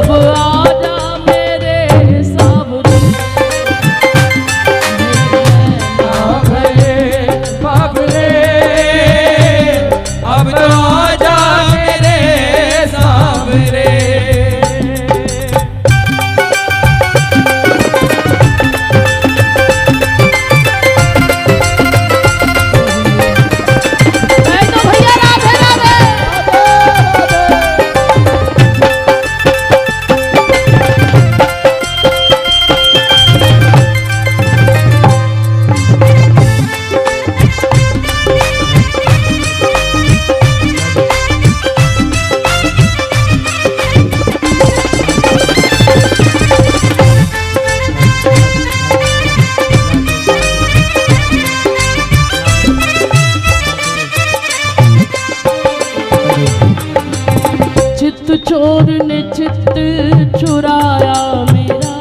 अब आजा मेरे सावरे, बाबरे अब तो आजा मेरे सावरे। चोर ने चित्त चुराया मेरा,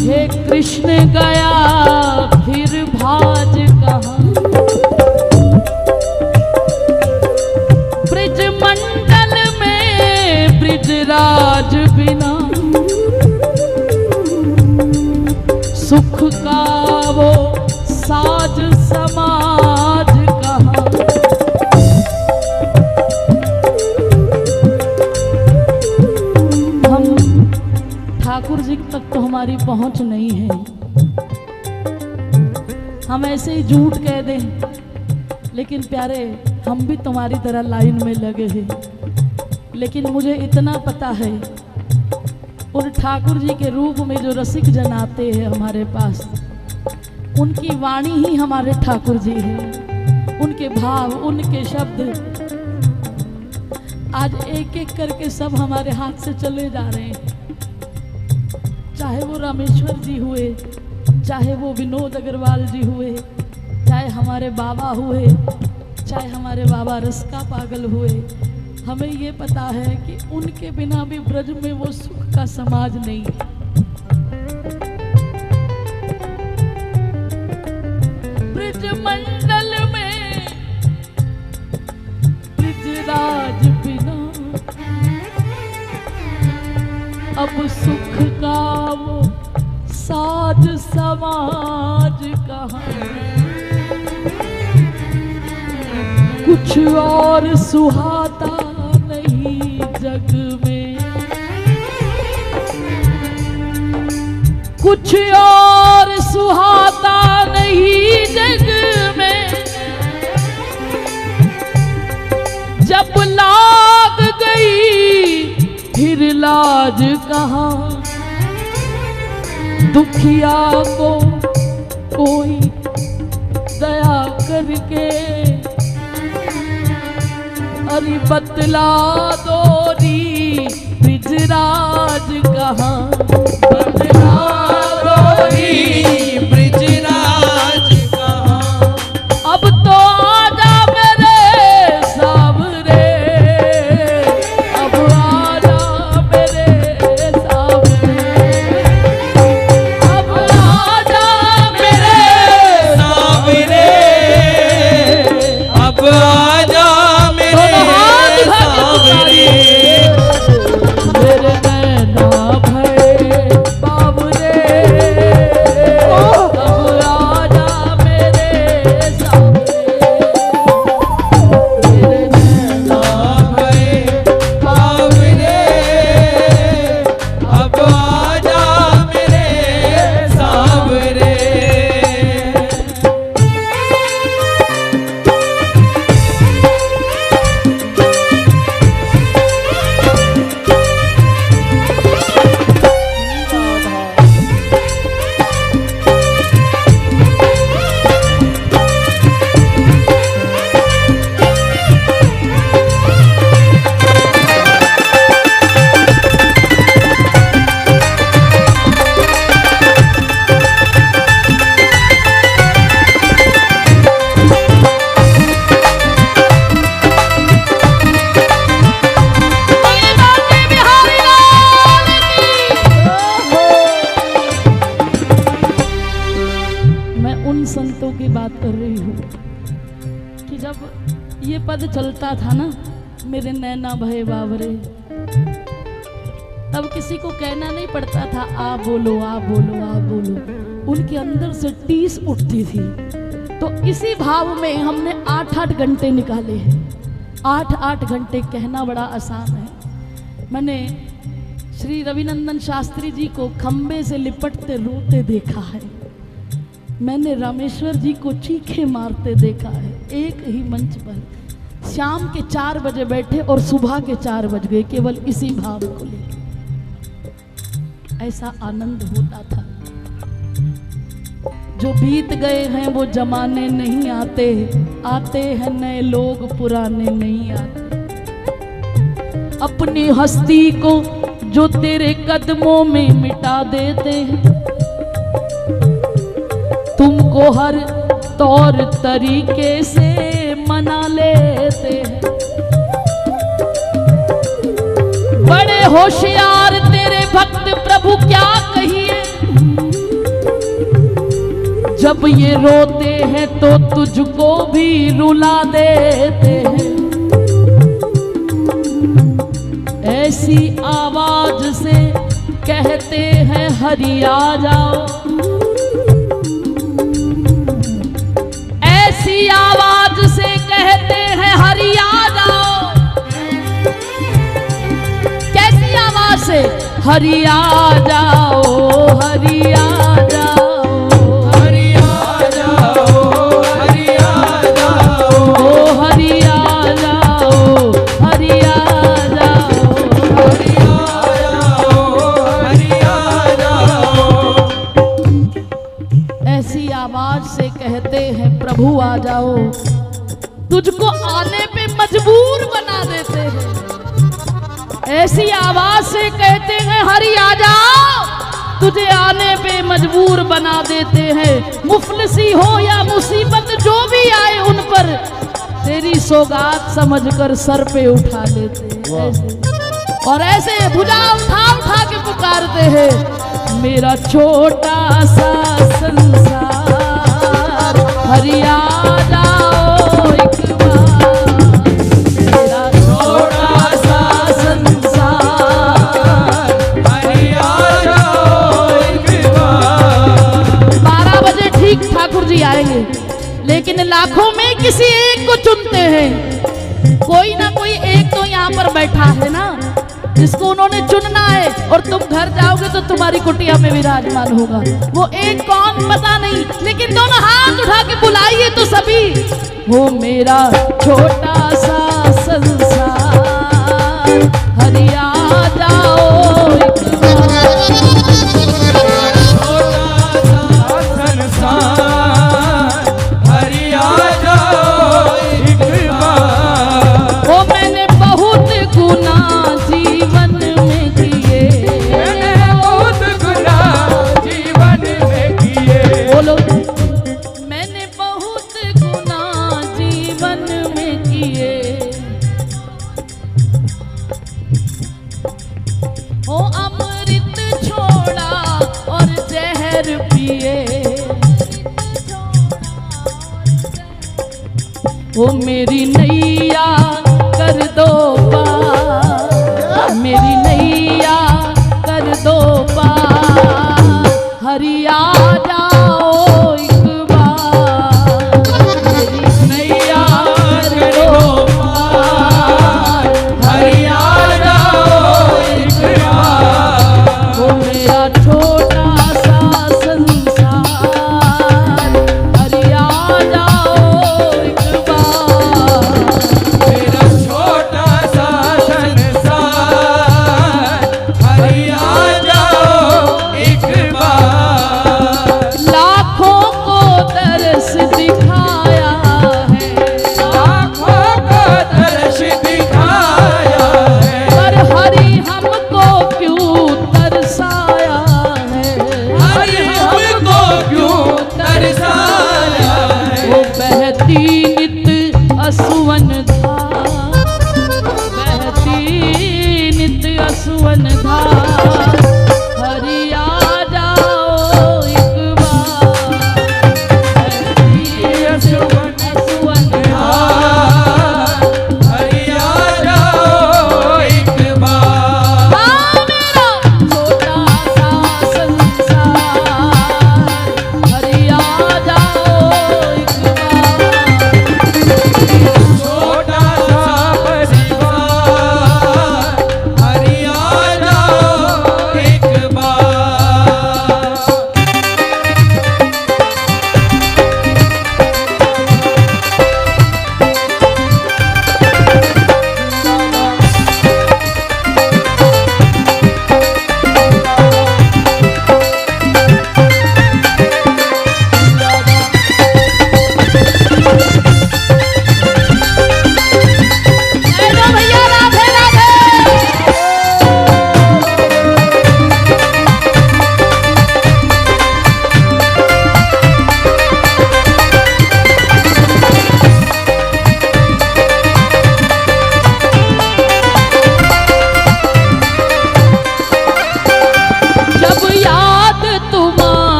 हे कृष्ण गया फिर भाज कहाँ। ब्रिज मंडल में ब्रिजराज बिना, सुख का वो साज समाज कहाँ। ठाकुर जी तक तो हमारी पहुंच नहीं है, हम ऐसे ही झूठ कह दें। लेकिन प्यारे, हम भी तुम्हारी तरह लाइन में लगे हैं। लेकिन मुझे इतना पता है, उन ठाकुर जी के रूप में जो रसिक जन आते हैं हमारे पास, उनकी वाणी ही हमारे ठाकुर जी है। उनके भाव, उनके शब्द आज एक एक करके सब हमारे हाथ से चले जा रहे हैं। चाहे वो रामेश्वर जी हुए, चाहे वो विनोद अग्रवाल जी हुए, चाहे हमारे बाबा हुए, चाहे हमारे बाबा रस्का पागल हुए, हमें ये पता है कि उनके बिना भी ब्रज में वो सुख का समाज नहीं। ब्रज मंडल में ब्रिजराज बिना, अब सुख का वो साज समाज कहाँ। कुछ और सुहाता नहीं जग में, कुछ और सुहाता नहीं जग में। जब लाग गई फिर लाज कहाँ। दुखिया को कोई दया करके अरे बतला दोरी ब्रिजराज कहाँ। बतला दोरी ब्रिजराज कहाँ। अब तो आजा मेरे सावरे, अब आजा मेरे सावरे, अब आजा मेरे सावरे, अब आजा मेरे नैना भरे बाबरे, अब आजा मेरे सावरे। मेरे नैना भरे बाबरे, अब आजा मेरे सावरे। संतों की बात कर रही हूँ कि जब ये पद चलता था ना, मेरे नैना भय बावरे। तब किसी को कहना नहीं पड़ता था आ बोलो आ बोलो आ बोलो, उनके अंदर से टीस उठती थी। तो इसी भाव में हमने 8-8 घंटे निकाले हैं। 8-8 घंटे कहना बड़ा आसान है। मैंने श्री रविनंदन शास्त्री जी को खंबे से लिपटते रोते देखा है। मैंने रामेश्वर जी को चीखे मारते देखा है। एक ही मंच पर शाम के 4 बजे बैठे और सुबह के 4 बज गए, केवल इसी भाव को लेकर। ऐसा आनंद होता था। जो बीत गए हैं वो जमाने नहीं आते, आते हैं नए लोग पुराने नहीं आते। अपनी हस्ती को जो तेरे कदमों में मिटा देते हैं, तुमको हर तौर तरीके से मना लेते हैं। बड़े होशियार तेरे भक्त प्रभु क्या कहिए, जब ये रोते हैं तो तुझको भी रुला देते हैं। ऐसी आवाज से कहते हैं हरि आ जाओ, ऐसी आवाज से कहते हैं हरि आ जाओ। कैसी आवाज से? हरि आ जाओ, हरि आ जाओ, हरि आ जाओ, हरि आ जाओ, ओ हरि आ जाओ, हरि आ जाओ, हरि आ जाओ, हरि आ जाओ। ऐसी आवाज से कहते हैं प्रभु आ जाओ। तुझको आने पे मजबूर बना देते हैं। ऐसी आवाज से कहते हैं हरि आ जाओ, तुझे आने पे मजबूर बना देते हैं। मुफलिसी हो या मुसीबत जो भी आए उन पर तेरी सौगात समझकर सर पे उठा लेते हैं। ऐसे और ऐसे भुजा उठा उठा के पुकारते हैं, मेरा छोटा सा संसार हरि आ जाओ एक बार। मेरा छोटा सा संसार हरि आ जाओ एक बार। 12 बजे ठीक ठाकुर जी आएंगे, लेकिन लाखों में किसी एक को चुनते हैं। कोई ना कोई एक तो यहाँ पर बैठा है ना, जिसको उन्होंने चुनना है। और तुम घर जाओगे तो तुम्हारी कुटिया में विराजमान होगा। वो एक कौन पता नहीं, लेकिन दोनों हाथ उठा के बुलाइए तो सभी। वो मेरा छोटा सा संसार हरि आ जाओ एक बार। छोटा सा संसार हरि आ जाओ एक बार। ओ मैंने बहुत गुना जीवन में किए, मैंने बहुत गुनाह जीवन में किए। बोलो मैंने बहुत गुना जीवन में किए। ओ अमृत छोड़ा और जहर पिए। ओ मेरी नैया कर दो पार, मेरी नैया कर दो पार। हरि आ जाओ एक बार, मेरी नैया कर दो पार। हरि आ जाओ एक बार। वो मेरा छोटा सा संसार हरि आ जाओ एक बार। मेरा छोटा सा संसार हरि आ जाओ एक बार। लाखों को दर्श दिखाया है, लाखों को दर्श दिखाया है, पर हरि हमको क्यों तरसाया है। हरि हमको क्यों तरसाया है। वो बहती नित असुवन धार, बहती नित असुवन धार। हरि आ जाओ एक बार, बहती असुवन धार। हरि आ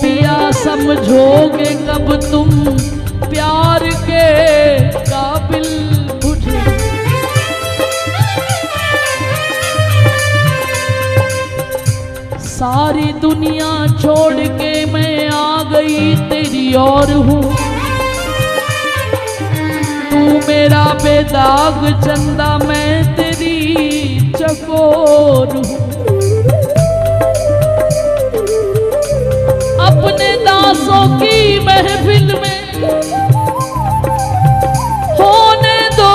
पिया समझोगे कब तुम प्यार के काबिल मुझे। सारी दुनिया छोड़ के मैं आ गई तेरी और हूँ, तू मेरा बेदाग चंदा मैं तेरी चकोर हूँ। अपने दासों की महफिल में होने दो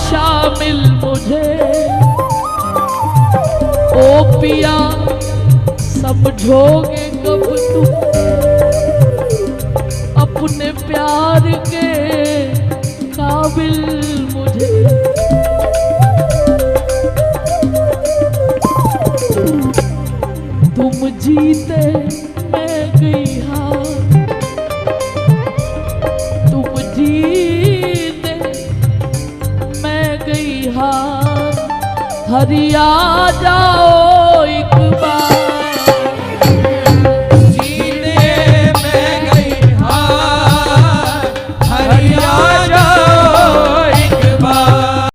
शामिल मुझे। ओ पिया समझोगे कब तुम अपने प्यार के काबिल मुझे। तुम जीते मैं गई हार, तुम जीते मैं गई हार। हरि आजा